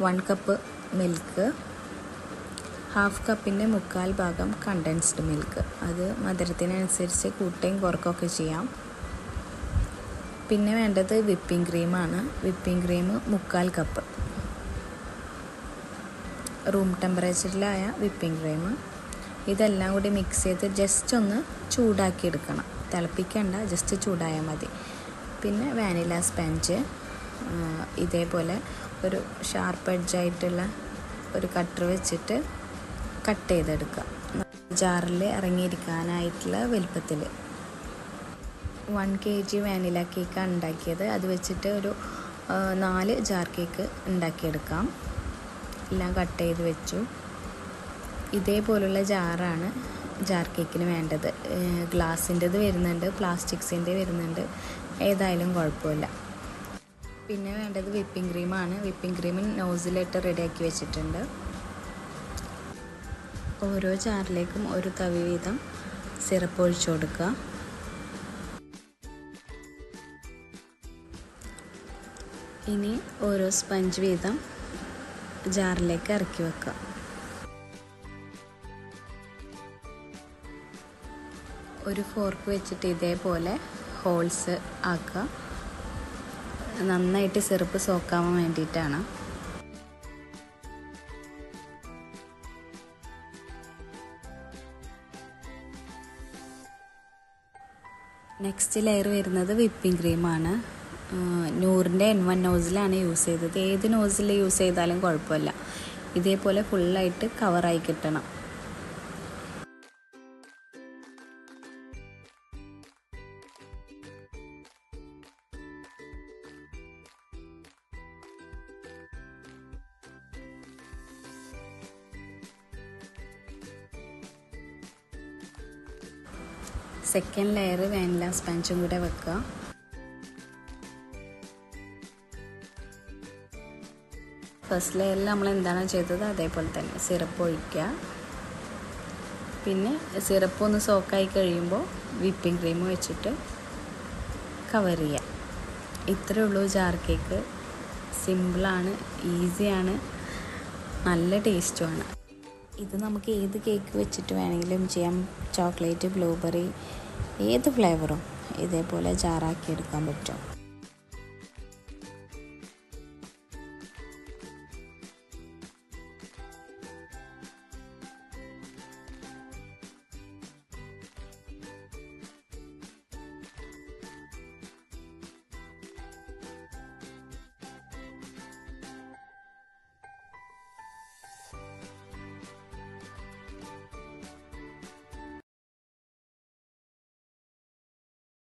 1 cup milk, 1/2 കപ്പിൻ്റെ 3/4 ഭാഗം condensed milk. അത് മധുരത്തിനനുസരിച്ച് കൂട്ടുകയും കുറക്കുകയൊക്കെ ചെയ്യാം. പിന്നെ വേണ്ടത് വിപ്പിംഗ് ക്രീമാണ്. വിപ്പിംഗ് ക്രീം 3/4 കപ്പ്, റൂം ടെമ്പറേച്ചറിലായ വിപ്പിംഗ് ക്രീം. ഇതെല്ലാം കൂടി മിക്സ് ചെയ്ത് ജസ്റ്റ് ഒന്ന് ചൂടാക്കി എടുക്കണം. തിളപ്പിക്കണ്ട, ജസ്റ്റ് ചൂടായാൽ മതി. പിന്നെ വാനില സ്പഞ്ച്, ഇതേപോലെ ഒരു ഷാർപ്പ് എഡ്ജായിട്ടുള്ള ഒരു കട്ടർ വെച്ചിട്ട് കട്ട് ചെയ്തെടുക്കുക. ജാറിൽ ഇറങ്ങിയിരിക്കാനായിട്ടുള്ള വലുപ്പത്തിൽ. 1 kg വാനില കേക്കാണ് ഉണ്ടാക്കിയത്. അത് വെച്ചിട്ട് ഒരു 4 ജാർ കേക്ക് ഉണ്ടാക്കിയെടുക്കാം. എല്ലാം കട്ട് ചെയ്ത് വെച്ചു. ഇതേപോലുള്ള ജാറാണ് ജാർ കേക്കിന് വേണ്ടത്. ഗ്ലാസിൻ്റെത് വരുന്നുണ്ട്, പ്ലാസ്റ്റിക്സിൻ്റെ വരുന്നുണ്ട്, ഏതായാലും കുഴപ്പമില്ല. പിന്നെ വേണ്ടത് വിപ്പിംഗ് ക്രീമാണ്. വിപ്പിംഗ് ക്രീം നോസിലിട്ട് റെഡിയാക്കി വെച്ചിട്ടുണ്ട്. ഓരോ ജാറിലേക്കും ഒരു തവി വീതം സിറപ്പ് ഒഴിച്ചു കൊടുക്കുക. ഇനി ഓരോ സ്പഞ്ച് വീതം ജാറിലേക്ക് ഇറക്കി വെക്കുക. ഒരു ഫോർക്ക് വെച്ചിട്ട് ഇതേപോലെ ഹോൾസ് ആക്കുക. നന്നായിട്ട് സിറപ്പ് സോക്കാവാൻ വേണ്ടിയിട്ടാണ്. നെക്സ്റ്റ് ലെയർ വരുന്നത് വിപ്പിംഗ് ക്രീമാണ്. നൂറിൻ്റെ N1 നോസിലാണ് യൂസ് ചെയ്തത്. ഏത് നോസിൽ യൂസ് ചെയ്താലും കുഴപ്പമില്ല. ഇതേപോലെ ഫുള്ളായിട്ട് കവറായി കിട്ടണം. സെക്കൻഡ് ലെയർ വാനില സ്പഞ്ചും കൂടെ വെക്കുക. ഫസ്റ്റ് ലെയറിൽ നമ്മൾ എന്താണ് ചെയ്തത് അതേപോലെ തന്നെ സിറപ്പ് ഒഴിക്കുക. പിന്നെ സിറപ്പ് ഒന്ന് സോക്കായി കഴിയുമ്പോൾ വിപ്പിംഗ് ക്രീം വെച്ചിട്ട് കവർ ചെയ്യുക. ഇത്രയേ ഉള്ളൂ ജാർ കേക്ക്. സിമ്പിളാണ്, ഈസിയാണ്, നല്ല ടേസ്റ്റുമാണ്. ഇത് നമുക്ക് ഏത് കേക്ക് വെച്ചിട്ട് വേണമെങ്കിലും ചെയ്യാം. ചോക്ലേറ്റ്, ബ്ലൂബെറി, ഏത് ഫ്ലേവറും ഇതേപോലെ ജാറാക്കി എടുക്കാൻ പറ്റും.